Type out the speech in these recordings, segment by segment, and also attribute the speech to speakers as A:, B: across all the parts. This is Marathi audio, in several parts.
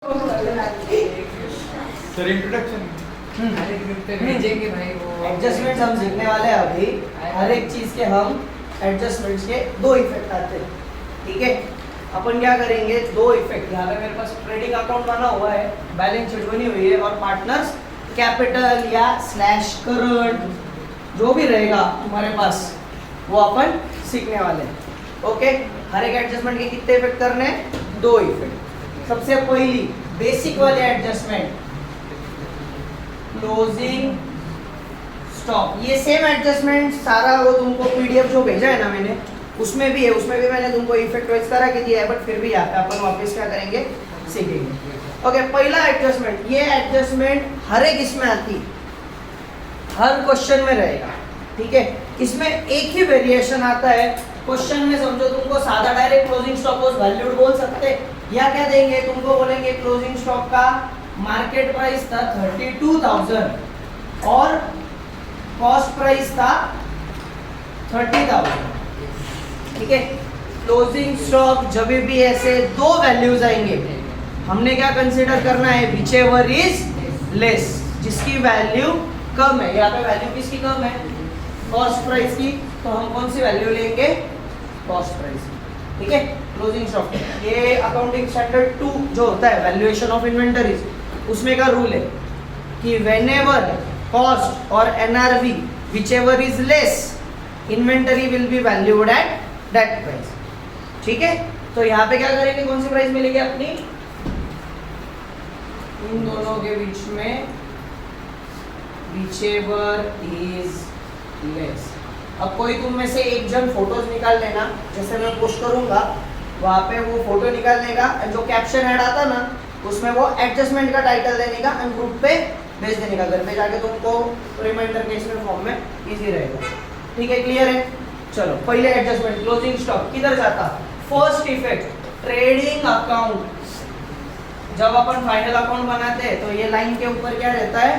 A: सर इंट्रोडक्शन
B: भेजेंगे भाई वो
C: एडजस्टमेंट्स हम सीखने वाले हैं अभी। हर एक चीज के हम एडजस्टमेंट्स के दो इफेक्ट आते हैं, ठीक है। अपन क्या करेंगे, दो इफेक्ट, यहाँ पे मेरे पास ट्रेडिंग अकाउंट बना हुआ है, बैलेंस शीट बनी हुई है और पार्टनर्स कैपिटल या स्लैश करंट जो भी रहेगा तुम्हारे पास वो अपन सीखने वाले हैं, ओके। हर एक एडजस्टमेंट के कितने इफेक्ट करने हैं, दो इफेक्ट। सबसे पहली बेसिक वाले एडजस्टमेंट, क्लोजिंग स्टॉप। ये सेम एडजस्टमेंट सारा वो तुमको पीडीएफ जो भेजा है ना मैंने, उसमें भी है, उसमें भी मैंने तुमको इफेक्ट वाइज करा के दिया है, बट फिर भी यहाँ पे अपन वापस क्या करेंगे, सीखेंगे, ओके। पहला एडजस्टमेंट, ये एडजस्टमेंट हर एक इसमें आती, हर क्वेश्चन में रहेगा, ठीक है। इसमें एक ही वेरिएशन आता है, क्वेश्चन में समझो तुमको सादा direct closing stop loss valued बोल सकते, या क्या देंगे तुमको, बोलेंगे क्लोजिंग स्टॉक का मार्केट प्राइस था 32,000 और कॉस्ट प्राइस था 30,000, ठीक है। क्लोजिंग स्टॉक जब भी ऐसे दो वैल्यूज आएंगे, हमने क्या कंसीडर करना है, व्हिचएवर इज लेस, जिसकी वैल्यू कम है। यहाँ पे वैल्यू किसकी कम है, कॉस्ट प्राइस की, तो हम कौन सी वैल्यू लेंगे, कॉस्ट प्राइस, ठीक है। क्लोजिंग स्टॉक, ये अकाउंटिंग स्टैंडर्ड 2 जो होता है वैल्यूएशन ऑफ इन्वेंटरीज, उसमें का रूल है कि व्हेनेवर कॉस्ट और NRV whichever is less, inventory will be valued at that price, ठीक है। तो यहाँ पे क्या करेंगे, कौन सी प्राइस मिलेगी अपनी, इन दोनों के बीच में व्हिचएवर इज लेस। अब कोई तुम में से एक जन फोटोज निकाल लेना, जैसे मैं पोस्ट करूंगा वहाँ पे वो फोटो निकालने का, जो कैप्शन ऐड आता ना उसमें वो एडजस्टमेंट का टाइटल देने का एंड ग्रुप पे भेज देने का, घर पे जाके तुमको रिमाइंडर के इसमें फॉर्म में इजी रहेगा, ठीक है। क्लियर है, चलो पहले एडजस्टमेंट, क्लोजिंग स्टॉक किधर जाता, फर्स्ट इफेक्ट ट्रेडिंग अकाउंट। जब अपन फाइनल अकाउंट बनाते हैं तो ये लाइन के ऊपर क्या रहता है,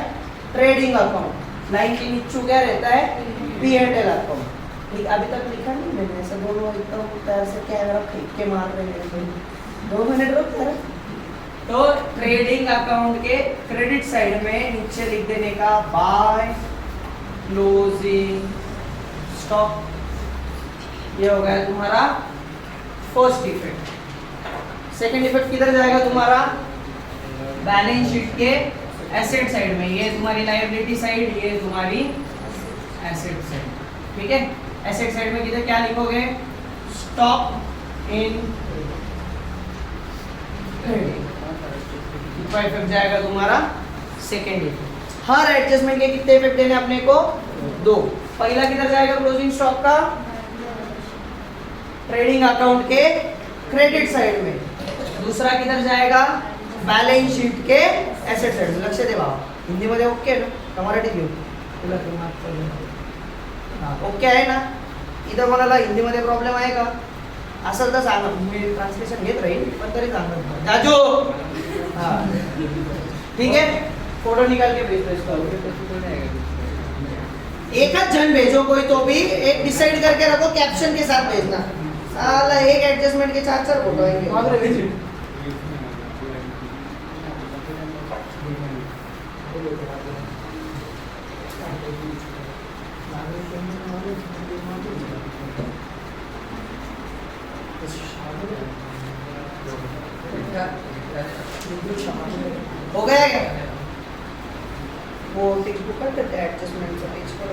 C: ट्रेडिंग अकाउंट, लाइन के नीचे क्या रहता है, P&L अकाउंट। अभी तक लिखा नहीं मैंने, ऐसा दोनों एकदम पैर से कैमरा फेंक के मार रहे हैं, 2 मिनट रुक जरा। तो ट्रेडिंग अकाउंट के क्रेडिट साइड में नीचे लिख देने का बाय क्लोजिंग स्टॉक, ये हो गया तुम्हारा फर्स्ट इफेक्ट। सेकंड इफेक्ट किधर जाएगा तुम्हारा, बैलेंस शीट के एसेट साइड में, ये तुम्हारी लायबिलिटी साइड, ये तुम्हारी एसेट साइड, ठीक है। एसेट साइड में किधर क्या लिखोगे, स्टॉक इन ट्रेडिंग, इफेक्ट जाएगा तुम्हारा सेकेंड इफेक्ट। हर एडजस्टमेंट के कितने इफेक्ट देने अपने को, दो। पहला किधर जाएगा क्लोजिंग स्टॉक का, ट्रेडिंग अकाउंट के क्रेडिट साइड में, दूसरा किधर जाएगा, बैलेंस शीट के एसेट साइड में। लक्ष दे बाबा, हिंदी मध्ये ओके ना, मराठी घेऊ तुला, ओके आहे ना, इथं कोणाला हिंदी मध्ये प्रॉब्लेम आहे का, असेल तर सांगा, मी ट्रान्सलेशन घेत राहील पण तरी सांगा जाजू, हाँ ठीक है। फोटो निकाल के भेज दो इसका, एक आध जन भेजो कोई, तो भी एक डिसाइड करके रखो, कैप्शन के साथ भेजना। साला एक एडजस्टमेंट के 4-4 फोटो आएंगे। हो गया क्या, वो टिक बुक करते थे एडजस्टमेंट का पेज पर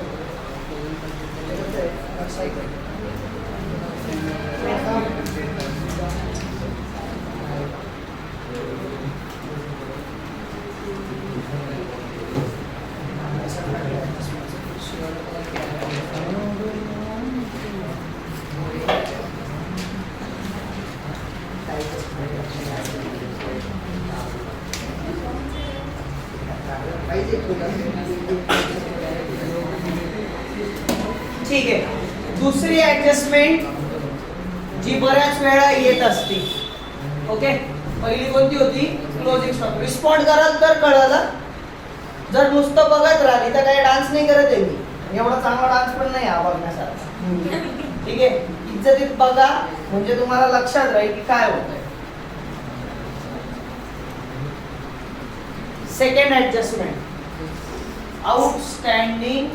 C: ठीक आहे। दुसरी ऍडजस्टमेंट जी बऱ्याच वेळा येत असते, ओके। पहिली कोणती होती, क्लोजिंग स्टॉक। रिस्पॉन्ड कराल तर कळलं, जर नुसतं बघत राहिली तर काही डान्स नाही करत आहे मी, एवढा चांगला डान्स पण नाही हा बघण्यासारखा, ठीक आहे। इज्जतीत बघा म्हणजे तुम्हाला लक्षात राहील की काय होतंय। Second adjustment outstanding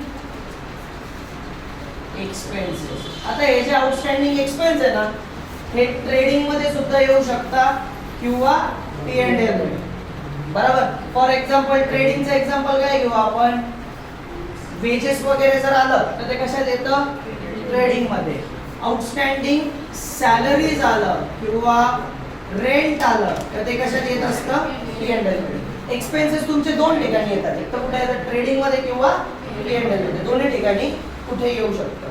C: expenses. आता हे जे आउटस्टँडिंग एक्सपेन्स आहे ना, हे ट्रेडिंग मध्ये सुद्धा येऊ शकता किंवा P&L मध्ये. बरोबर. फॉर एक्झाम्पल ट्रेडिंगचं एक्झाम्पल काय घेऊ आपण, वेजेस वगैरे जर आलं तर ते कशात येतं, ट्रेडिंग मध्ये. आउटस्टँडिंग सॅलरीज आलं किंवा रेंट आलं तर ते कशात येत असतं, P&L मध्ये. एक्सपेन्सेस तुमचे दोन ठिकाणी येतात, एक तर कुठे येतात ट्रेडिंग मध्ये किंवा P&L मध्ये, दोन्ही ठिकाणी कुठे येऊ शकतं.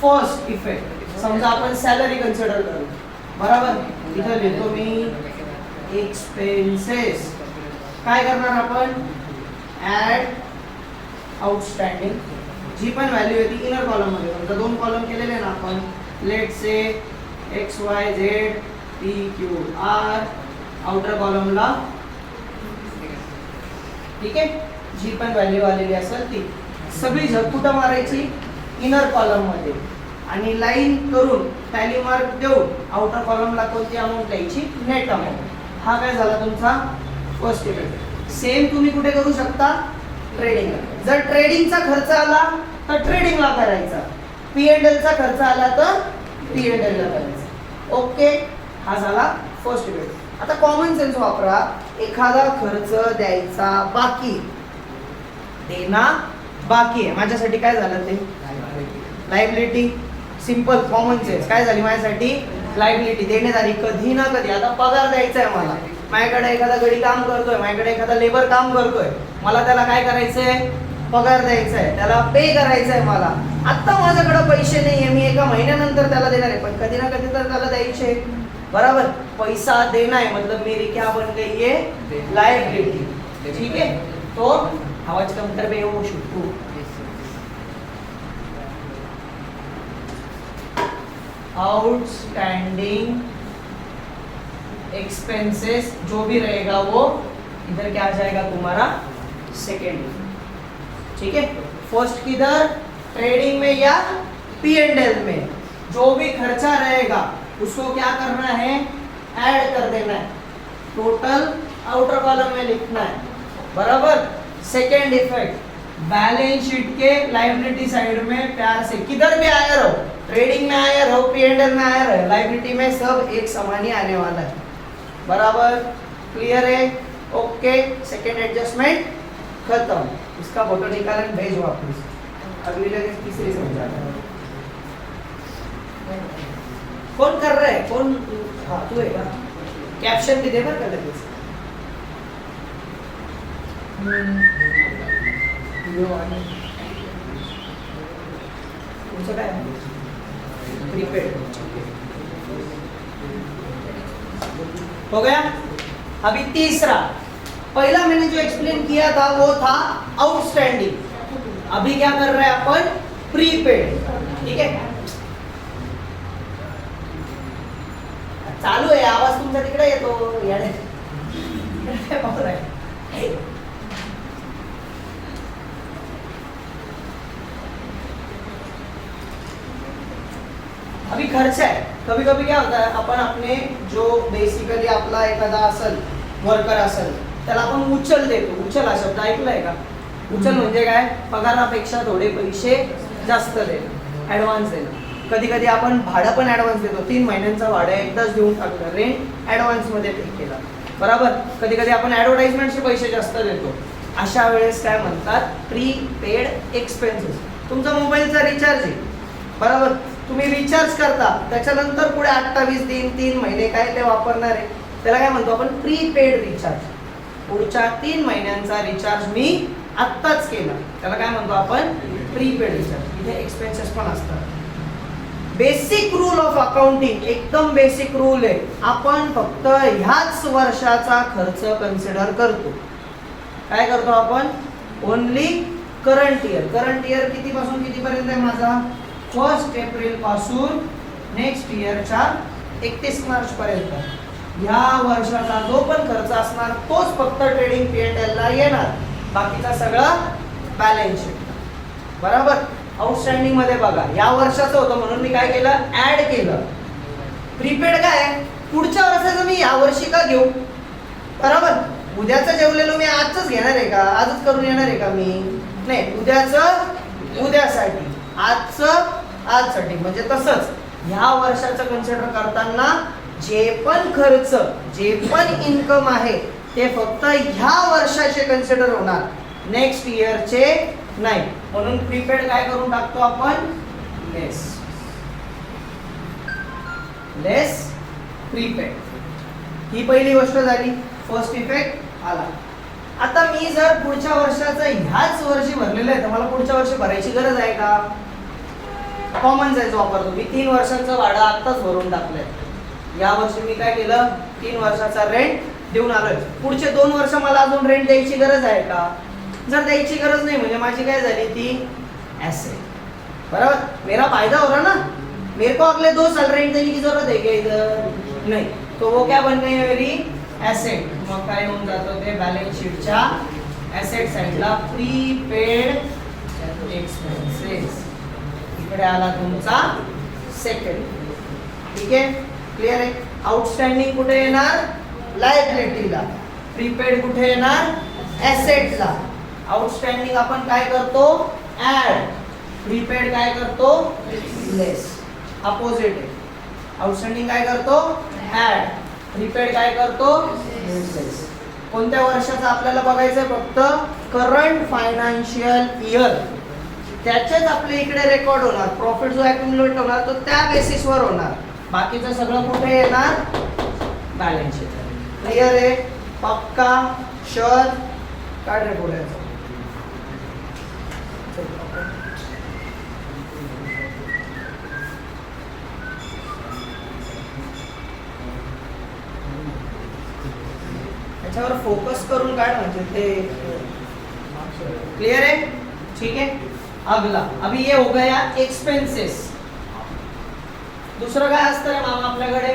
C: फर्स्ट इफेक्ट, समजा आपण सॅलरी कन्सिडर करू. बरोबर. इथं लिहितो मी एक्सपेन्सेस. काय करणार आपण, ऍड आउटस्टँडिंग. जी पण व्हॅल्यू आहे ती इनर कॉलम मध्ये, समजा दोन कॉलम केलेले ना आपण, लेट से XYZ PQR, आउटर कॉलमला, ठीक आहे, जी पण व्हॅल्यू आलेली असेल ती सगळी कुठं मारायची, इनर कॉलम मध्ये, आणि लाईन करून टॅली मार्क देऊन आउटर कॉलमला कोणती अमाऊंट द्यायची, नेट अमाऊंट. हा काय झाला तुमचा फर्स्ट इफेक्ट. सेम तुम्ही कुठे करू शकता, ट्रेडिंग. जर ट्रेडिंगचा खर्च आला तर ट्रेडिंगला करायचा, P&L चा खर्च आला तर P&L ला करायचा. ओके, हा झाला फर्स्ट इफेक्ट. आता कॉमन सेन्स वापरा. एखादा खर्च द्यायचा बाकी, देना बाकी आहे, माझ्यासाठी काय झालं ते, लायबिलिटी. सिंपल कॉमन सेन्स काय झाली माझ्यासाठी, लायबिलिटी. देण्यात आली कधी ना कधी. आता पगार द्यायचा आहे मला, माझ्याकडे एखादा गडी काम करतोय, माझ्याकडे एखादा लेबर काम करतोय, मला त्याला काय करायचंय, पगार द्यायचा आहे, त्याला पे करायचं आहे मला. आता माझ्याकडे पैसे नाहीये, मी एका महिन्यानंतर त्याला देणार आहे, पण कधी ना कधी तर त्याला द्यायचे. बराबर. पैसा देना है मतलब मेरी क्या बन गई है, लायबिलिटी. ठीक है, तो आवाज कम कर बे, वो शुक्र. आउटस्टैंडिंग एक्सपेंसेस जो भी रहेगा वो इधर क्या आ जाएगा तुम्हारा, सेकेंड. ठीक है. फर्स्ट किधर, ट्रेडिंग में या P&L में. जो भी खर्चा रहेगा उसको क्या करना है, ऐड कर देना है, टोटल आउटर कॉलम में लिखना है. बराबर. सेकेंड इफेक्ट, बैलेंस शीट के लायबिलिटी साइड में प्यार से किधर भी आया रहो, ट्रेडिंग में आया रहो, P&L में आया रहो, लायबिलिटी में सब एक समान ही आने वाला है. बराबर. क्लियर है. ओके. सेकेंड एडजस्टमेंट खत्म. इसका फोटो निकाल भेज वापस. अगली लगे तीसरी समझा. कौन कर रहा है, कौन, हाँ तू है का, कैप्शन भी दे बर का लगेच. तुमचं काय प्रीपेड हो गया. अभी तीसरा, पहला मैंने जो एक्सप्लेन किया था वो था आउटस्टैंडिंग. अभी क्या कर रहे हैं अपन, प्रीपेड. ठीक है. चालू आहे आवाज तुमचा तिकडे येतो याने. अभी खर्च है. कभी कभी क्या होता है, आपण अपने जो बेसिकली आपला एखादा असेल, वर्कर असेल, त्याला आपण उचल देतो. उचल हा शब्द ऐकलाय का. उचल म्हणजे काय, पगारापेक्षा थोडे पैसे जास्त देणं, ऍडव्हान्स देणं. कधी कधी आपण भाडं पण ऍडव्हान्स देतो. 3 महिन्यांचं भाडं एकदाच देऊन टाकलं, रेंट ऍडव्हान्स मध्ये पे केला. बरोबर. कधी कधी आपण ऍडव्हर्टाइजमेंटचे पैसे जास्त देतो. अशा वेळेस काय म्हणतात, प्रीपेड एक्सपेन्सेस. तुमचा मोबाईलचा रिचार्ज आहे, बरोबर, तुम्ही रिचार्ज करता, त्याच्यानंतर पुढे 28 दिन 3 महिने काय ते वापरणार आहे, त्याला काय म्हणतो आपण, प्रीपेड रिचार्ज. पुढच्या 3 महिन्यांचा रिचार्ज मी आत्ताच केला, त्याला काय म्हणतो आपण, प्रीपेड रिचार्ज. इथे एक्सपेन्सेस पण असतात. बेसिक रूल ऑफ अकाउंटिंग, एकदम बेसिक रूल आहे. आपण फक्त ह्याच वर्षाचा खर्च कन्सिडर करतो. काय करतो आपण, only current year. Current year किती पासून किती पर्यंत आहे माझा, 1 एप्रिल पासून नेक्स्ट इयरच्या 31 मार्च पर्यंत. ह्या वर्षाचा जो पण खर्च असणार तोच फक्त ट्रेडिंग P&L ला येणार, बाकीचा सगळा बॅलन्स शीट. बरोबर. आउटस्टँडिंग मध्ये बघा, या वर्षाचं होतं म्हणून मी काय केलं, ऍड केलं. प्रीपेड काय, पुढच्या वर्षाचं मी या वर्षी का घेऊ. बरोबर. उद्याचं जेवलेलो मी आजच घेणार आहे का? आजच करून येणार आहे का मी? नाही, उद्याचं उद्यासाठी, आजचं आजसाठी. म्हणजे तसंच ह्या वर्षाचं कन्सिडर करताना जे पण खर्च, जे पण इन्कम आहे ते फक्त ह्या वर्षाचे कन्सिडर होणार, नेक्स्ट इयरचे नाही. म्हणून प्रीपेड काय करून टाकतो आपण? लेस प्रीपेड. ही पहिली गोष्ट झाली, फर्स्ट इफेक्ट आला. आता मी जर पुढच्या वर्षाचं ह्याच वर्षी भरलेलं आहे तर मला पुढच्या वर्षी भरायची गरज आहे का? कॉमन सेन्स वापरतो मी. 3 वर्षांचं भाडं आत्ताच भरून टाकलंय. या वर्षी मी काय केलं? 3 वर्षाचा रेंट देऊन आलोय. पुढचे 2 वर्ष मला अजून रेंट द्यायची गरज आहे का? जर द्यायची गरज नाही म्हणजे माझी काय झाली ती एसेट. बराबर, मेरा फायदा हो रहा ना. मेरे को अगले 2 साल रेंट देने की जरूरत है क्या इधर? नहीं. तो वो क्या बन गई है मेरी एसेट. मग काय होऊन जातं ते बॅलन्स शीटच्या एसेट साइडला प्रीपेड एक्सपेन्सेस. इकडे आला तुमचा सेकंड. ठीक आहे, क्लिअर आहे. आउटस्टँडिंग कुठे येणार? लायबिलिटीला. प्रीपेड कुठे येणार? एसेटला. आउटस्टँडिंग आपण काय करतो? ऍड. प्रीपेड काय करतो? लेस. अपोजिट आहे. आउटस्टँडिंग काय करतो? ऍड. प्रीपेड काय करतो? लेस. कोणत्या वर्षाचं आपल्याला बघायचं आहे? फक्त करंट फायनान्शियल इयर. त्याचेच आपले इकडे रेकॉर्ड होणार. प्रॉफिट जो अॅक्युमुलेट होणार तो त्या बेसिसवर होणार. बाकीचं सगळं कुठे येणार? Balance sheet. क्लिअर आहे? पक्का? शुअर? काढ रे पुढे. त्याच्यावर फोकस करून काढ म्हणजे ते क्लिअर आहे. ठीक है, अगला. अभी ये हो गया एक्सपेन्सेस. दुसरं काय असतं रे मामा आपल्याकडे?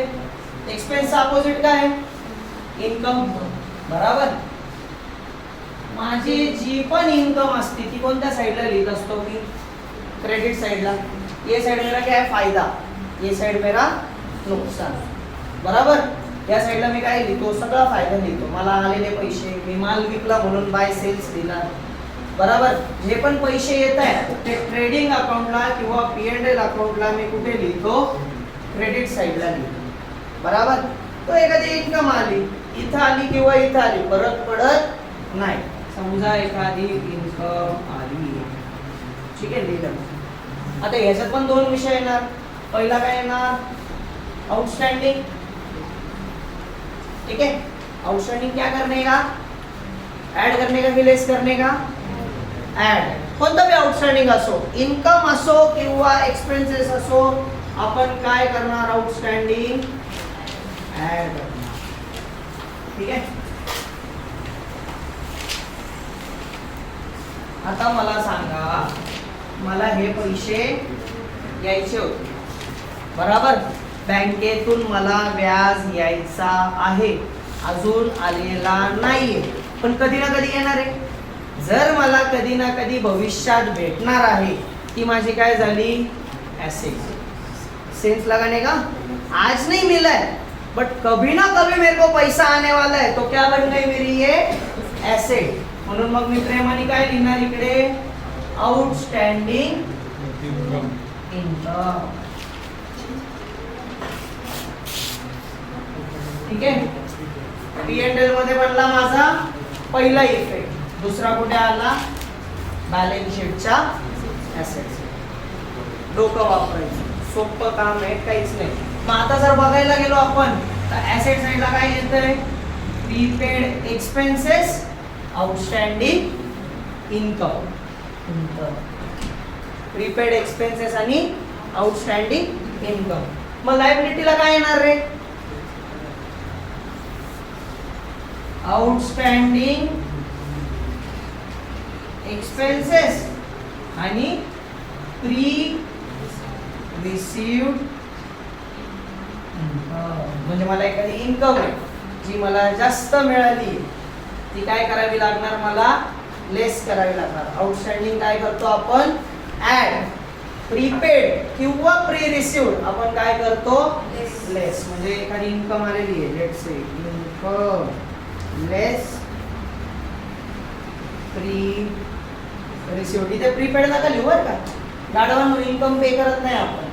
C: एक्सपेन्स अपोजिट काय? इन्कम. बराबर. माझी जी पण इन्कम असते ती कोणत्या साइडला लिहित असतो मी? क्रेडिट साइडला. ये साइड मेरा क्या है? फायदा. ये साइड मेरा नुकसान. बराबर. या साइडला मी काय लिहितो? सगळा फायदा लिहितो. मला आलेले पैसे, मी माल विकला म्हणून बाय सेल्स दिला. बराबर. जे पण पैसे येत आहेत ते ट्रेडिंग अकाउंटला किंवा P&L अकाउंटला मी कुठे लिहितो? क्रेडिट साइडला लिहितो. बराबर. तो एखादी इन्कम आली, इथं आली किंवा इथं आली, परत पडत नाही. समजा एखादी इन्कम आली, ठीक आहे, लिहिलं. आता ह्याच्यात पण 2 विषय येणार. पहिला काय येणार? आउटस्टँडिंग. ठीक है, आउटस्टँडिंग क्या करने का? ऐड करने का कि लेस करने का? ऐड. कोणतं बी आउटस्टँडिंग असो, इन्कम असो किंवा एक्सपेन्सेस असो, आपण काय करणार? आउटस्टँडिंग ऍड करणार. ठीक आहे. आता मला सांगा, मला हे पैसे यायचे होते. बराबर. बँकेतून मला व्याज यायचा आहे, अजून आलेला नाहीये, पण कधी ना कधी येणार आहे. जर मला कधी ना कधी भविष्यात भेटणार आहे, ती माझी काय झाली? एसेट. सेंस लगाने का? आज नहीं मिला है बट कभी ना कभी मेरे को पैसा आने वाला है, तो क्या बन गई मेरी ये? एसेट. म्हणून मग मी प्रेमाने काय लिहिणार इकडे? Outstanding income. ठीक आहे. P&L मध्ये बनला माझा पहिला इफेक्ट. दुसरा कुठे आला? बॅलन्स शीटच्या ऍसेट्स. डोकं वापरायचं, सोपं काम आहे, काहीच नाही. मग आता जर बघायला गेलो आपण तर ऍसेट साइडला काय येतंय? Prepaid expenses, outstanding income. Prepaid expenses आणि आउटस्टँडिंग इन्कम. मग लायबिलिटीला काय येणार रे? आउटस्टँडिंग एक्सपेन्सेस आणि प्री रिसीव्ड. म्हणजे मला एखादी इन्कम आहे जी मला जास्त मिळाली, ती काय करावी लागणार? मला लेस करावी लागणार. आउटस्टँडिंग काय करतो आपण? ऍड. प्रीपेड किंवा प्री रिसीव्ड आपण काय करतो? लेस. म्हणजे एखादी इन्कम आलेली आहे, let's say income less pre receive. इथे प्रीपेड नका लिहू बरं का, गाडवांवर इन्कम पे करत नाही आपण,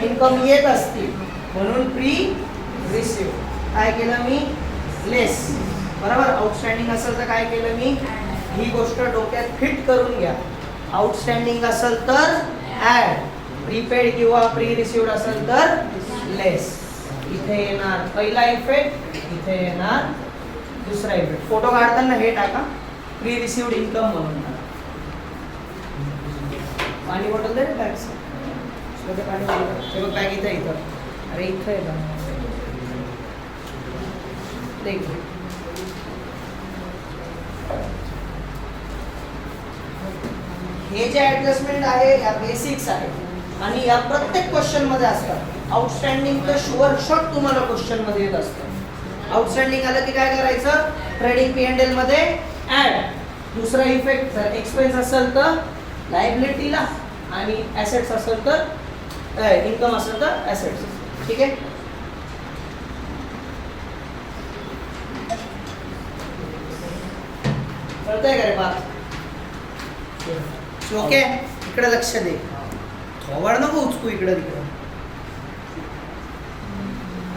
C: इन्कम येत असते म्हणून प्री रिसिव्ह. काय केलं मी, लेस. बरोबर, आउटस्टँडिंग असेल तर काय केलं मी, ही गोष्ट डोक्यात फिट करून घ्या. आउटस्टँडिंग असेल तर ऍड, प्रीपेड किंवा प्री रिसिव्ड असेल तर लेस. इथे येणार पहिला इफेक्ट, इथे येणार दुसरा इफेक्ट. फोटो काढताना हे टाका, प्री रिसिव्ड इन्कम म्हणून टाका. पाणी बॉटल दे बॅग, पाणी बॉटल. हे बघ बॅग इथे, इथं. अरे इथं आहे का, हे जे ऍडजस्टमेंट आहे या बेसिक्स आहे आणि या प्रत्येक क्वेश्चन मध्ये असतात. आउटस्टँडिंग तर शुअर शॉट तुम्हाला क्वेश्चन मध्ये येत असतं. आउटस्टँडिंग आलं की काय करायचं, ट्रेडिंग P&L मध्ये ऍड. दुसरा इफेक्ट, जर एक्सपेन्स असेल तर लायबिलिटीला आणि ऍसेट्स असेल तर इन्कम असेल तर ऍसेट्स. ठीक आहे, कळतंय का रे बात? ओके, इकडे लक्ष दे, थोबाड नको उचकू इकडे तिकडे.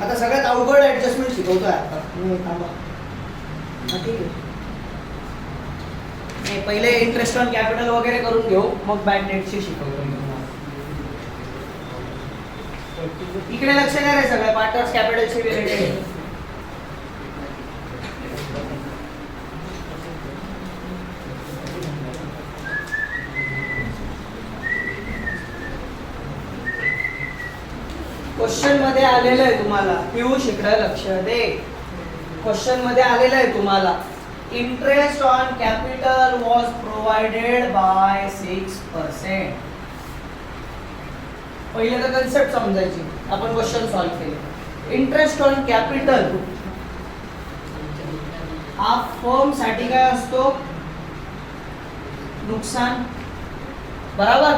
C: आता सगळ्यात अवघड ऍडजस्टमेंट शिकवतोय आता. थांबा, ठीक आहे. नाही, पहिले इंटरेस्ट ऑन कॅपिटल वगैरे करून घेऊ, मग बँक डेटची शिकवतो मी तुम्हाला. इकडे लक्ष द्या रे, सगळ्या पार्टनर्स कॅपिटलशी रिलेटेड. क्वेश्चन मध्ये आलेलं आहे तुम्हाला, पियुष इकडे लक्ष दे. क्वेश्चन मध्ये आलेलं आहे तुम्हाला, interest on capital was provided bye 6%. पहिले तर कन्सेप्ट समजायची, आपण क्वेश्चन सॉल्व्ह केले. इंटरेस्ट ऑन कॅपिटल हा फर्म साठी काय असतो, नुकसान. बरोबर,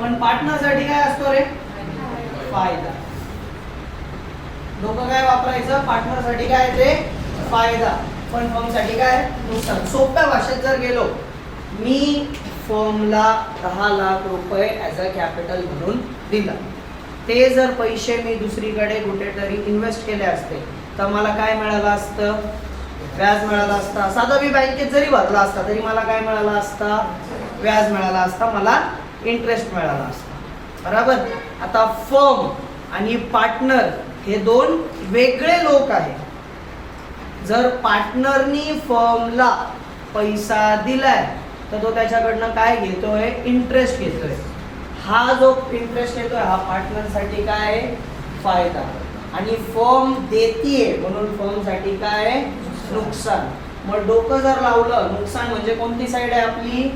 C: पण पार्टनर साठी काय असतो रे, फायदा. लोक काय वापरायचं, पार्टनर साठी काय ते फायदा, पण फर्म साठी काय नुकसान. सोप्या भाषेत जर गेलो, मी फर्मला 10 लाख रुपये ऍज अ कॅपिटल म्हणून दिला. ते जर पैसे मी दुसरीकडे कुठेतरी इन्व्हेस्ट केले असते तर मला काय मिळालं असतं, व्याज मिळालं असतं. साधा मी बँकेत जरी भरला असता तरी मला काय मिळालं असता, व्याज मिळाला असता, मला इंटरेस्ट मिळाला असता. बरोबर. आता फर्म आणि पार्टनर हे दोन वेगळे लोक आहेत. जर पार्टनरनी फर्मला पैसा दिलाय तर तो त्याच्याकडनं काय घेतोय, इंटरेस्ट घेतोय. हा जो इंटरेस्ट येतोय हा पार्टनर साठी काय, फायदा. आणि फर्म देतीये म्हणून फर्म साठी काय, नुकसान. मग डोकं जर लावलं, नुकसान म्हणजे कोणती साइड आहे आपली,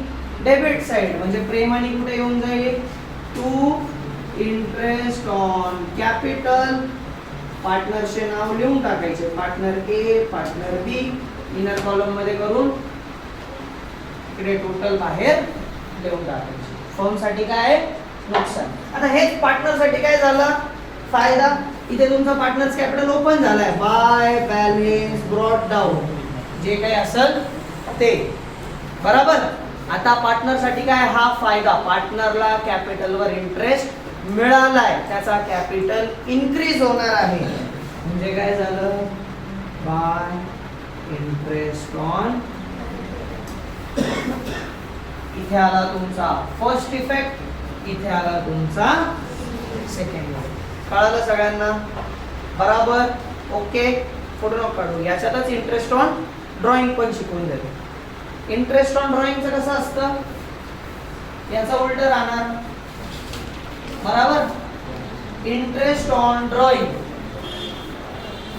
C: डेबिट साइड. म्हणजे प्रेमाने कुठे येऊन जाईल, टू इंटरेस्ट ऑन कॅपिटल. पार्टनरचे नाव लिहून टाकायचे, partner A, partner B, inner column मध्ये करून इकडे टोटल बाहेर लिहून टाकायचे. फर्म साठी काय, नुकसान. आता हेच पार्टनर साठी काय झालं, फायदा. इथे तुमचा पार्टनर्स कॅपिटल ओपन झालाय, बाय बॅलन्स ब्रॉट डाऊन, जे काही असेल ते. बरोबर. आता पार्टनर साठी काय, हा फायदा. पार्टनरला कॅपिटलवर इंटरेस्ट मिळालाय, त्याचा कॅपिटल इन्क्रीज होणार आहे. म्हणजे काय झालं, बाय इंटरेस्ट ऑन. इथे आला तुमचा फर्स्ट इफेक्ट, इथे आला तुमचा सेकंड. कळालं सगळ्यांना, बरोबर. ओके, फोटो नको काढू. याच्यातच इंटरेस्ट ऑन ड्रॉइंग पण शिकवून देतो. इंटरेस्ट ऑन ड्रॉइंगचं कसं असतं, याचा उलट राहणार. बरोबर. इंटरेस्ट ऑन ड्रॉइंग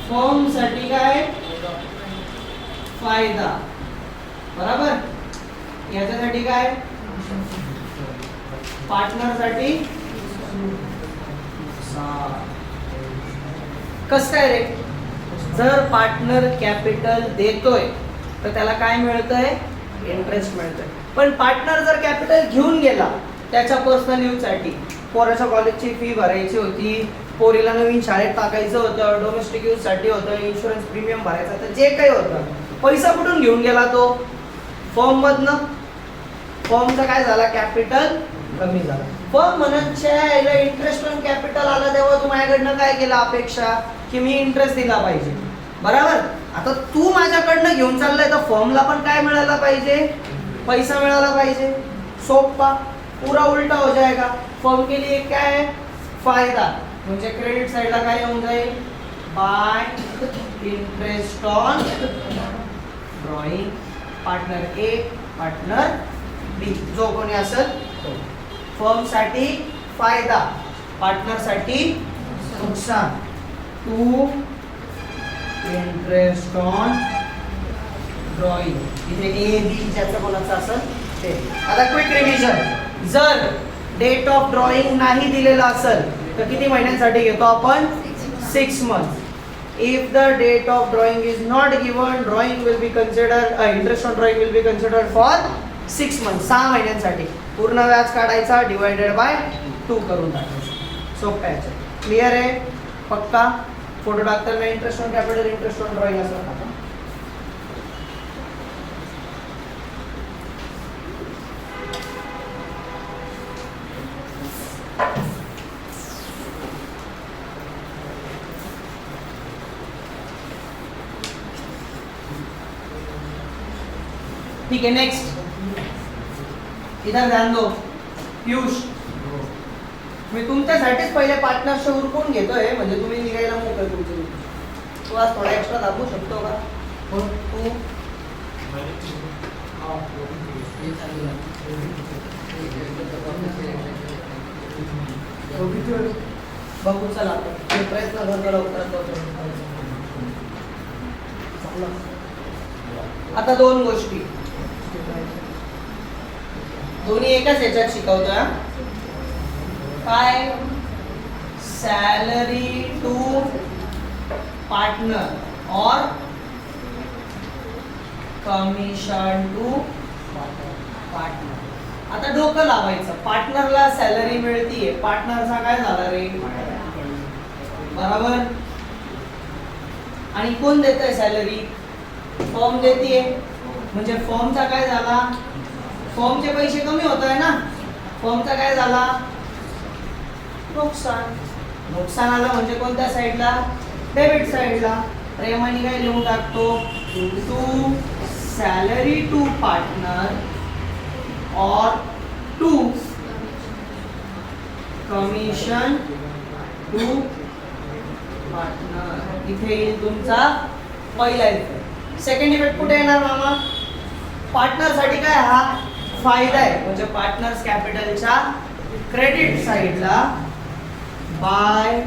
C: फर्म साठी काय, फायदा. बरोबर. याच्यासाठी काय, पार्टनर साठी कस काय रे, जर पार्टनर कॅपिटल देतोय तर त्याला काय मिळतंय, इंटरेस्ट मिळतोय. पण पार्टनर जर कॅपिटल घेऊन गेला त्याच्या पर्सनल यूज साठी, पोराच्या कॉलेजची फी भरायची होती, पोरीला नवीन शाळेत टाकायचं होतं, डोमेस्टिक यूज साठी होतं, इन्शुरन्स प्रीमियम भरायचा होतं, जे काही होतं, पैसा कुठून घेऊन गेला तो, फर्म मधनं फर्मचा काय झाला कॅपिटल कमी झाला. फर्म म्हणून इंटरेस्ट ऑन कॅपिटल आला तेव्हा तू माझ्याकडनं काय केलं अपेक्षा की मी इंटरेस्ट दिला पाहिजे बरोबर. आता तू माझ्याकडनं घेऊन चाललाय तर फर्मला पण काय मिळायला पाहिजे पैसा मिळाला पाहिजे. सोपा पूरा उलटा हो जाएगा. फर्म के लिए क्या है फायदा म्हणजे क्रेडिट साइडला काय येऊन जाईल by interest on drawing partner A partner B जो कोणी असेल तो. फर्म साठी फायदा पार्टनर साठी नुकसान. टू इंटरेस्ट ऑन ड्रॉइंग इथे ए बी ज्याचं कोणाचं असेल ते. आता क्विक रिव्हिजन जर डेट ऑफ ड्रॉइंग नाही दिलेला असेल तर किती महिन्यांसाठी घेतो आपण 6 months. If the date of drawing is not given, drawing will be considered interest on drawing will be considered for 6 months. 6 महिन्यांसाठी पूर्ण व्याज काढायचा डिवाइडेड बाय 2 करून टाकायचं. सोपं आहे. क्लिअर आहे पक्का. फोटो टाकताना interest on capital interest on drawing असं टाका. ठीक है नेक्स्ट. इधर ध्यान दो पियुष मी तुमच्यासाठीच पहिले पार्टनरशिप उरकून घेतोय म्हणजे तुम्ही निघायला मोकळे तुमचे. तू आज थोडा एक्स्ट्रा दाबू शकतो का हो तू बघू चला प्रयत्न करतो लवकरात आता 2 गोष्टी दोन्ही एकाच याच्यात शिकवतोय. काय सॅलरी टू पार्टनर और कमिशन टू पार्टनर. आता डोकं लावायचं पार्टनरला सॅलरी मिळतीये पार्टनरचा काय झाला रे बरोबर. आणि कोण देतंय सॅलरी फॉर्म देतीये म्हणजे फॉर्मचा काय झाला फॉर्मचे पैसे कमी होत आहे ना. फॉर्मचा काय झाला नुकसान. नुकसान आलं म्हणजे कोणत्या साईडला डेबिट साईडला. प्रेमाने काय लिहून टाकतो टू सॅलरी टू पार्टनर और टू कमिशन टू पार्टनर. इथे येईल तुमचा पहिला इफेक्ट. सेकंड इफेक्ट कुठे येणार मामा पार्टनर साठी काय हा फायदा आहे म्हणजे पार्टनर्स कॅपिटलच्या क्रेडिट साइडला बाय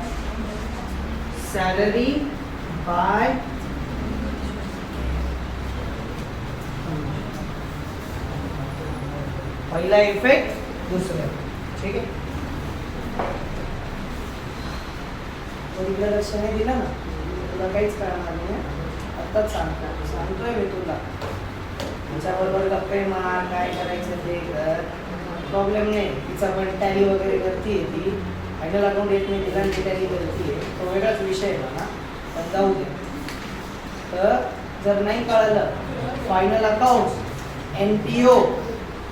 C: सॅलरी बाय पहिला इफेक्ट दुसरा. ठीक आहे लक्ष नाही दिलं ना तुला काहीच कळणार नाही. आत्ताच सांगतोय मी तुला तिच्याबरोबर गप्पे मार काय करायचं ते कर प्रॉब्लेम नाही. तिचा पण टॅली वगैरे करतीये ती फायनल अकाउंट येत नाही तिला ती टॅली करतीये तो वेगळाच विषय आहे ना पण जाऊ दे. तर जर नाही कळलं final account NPO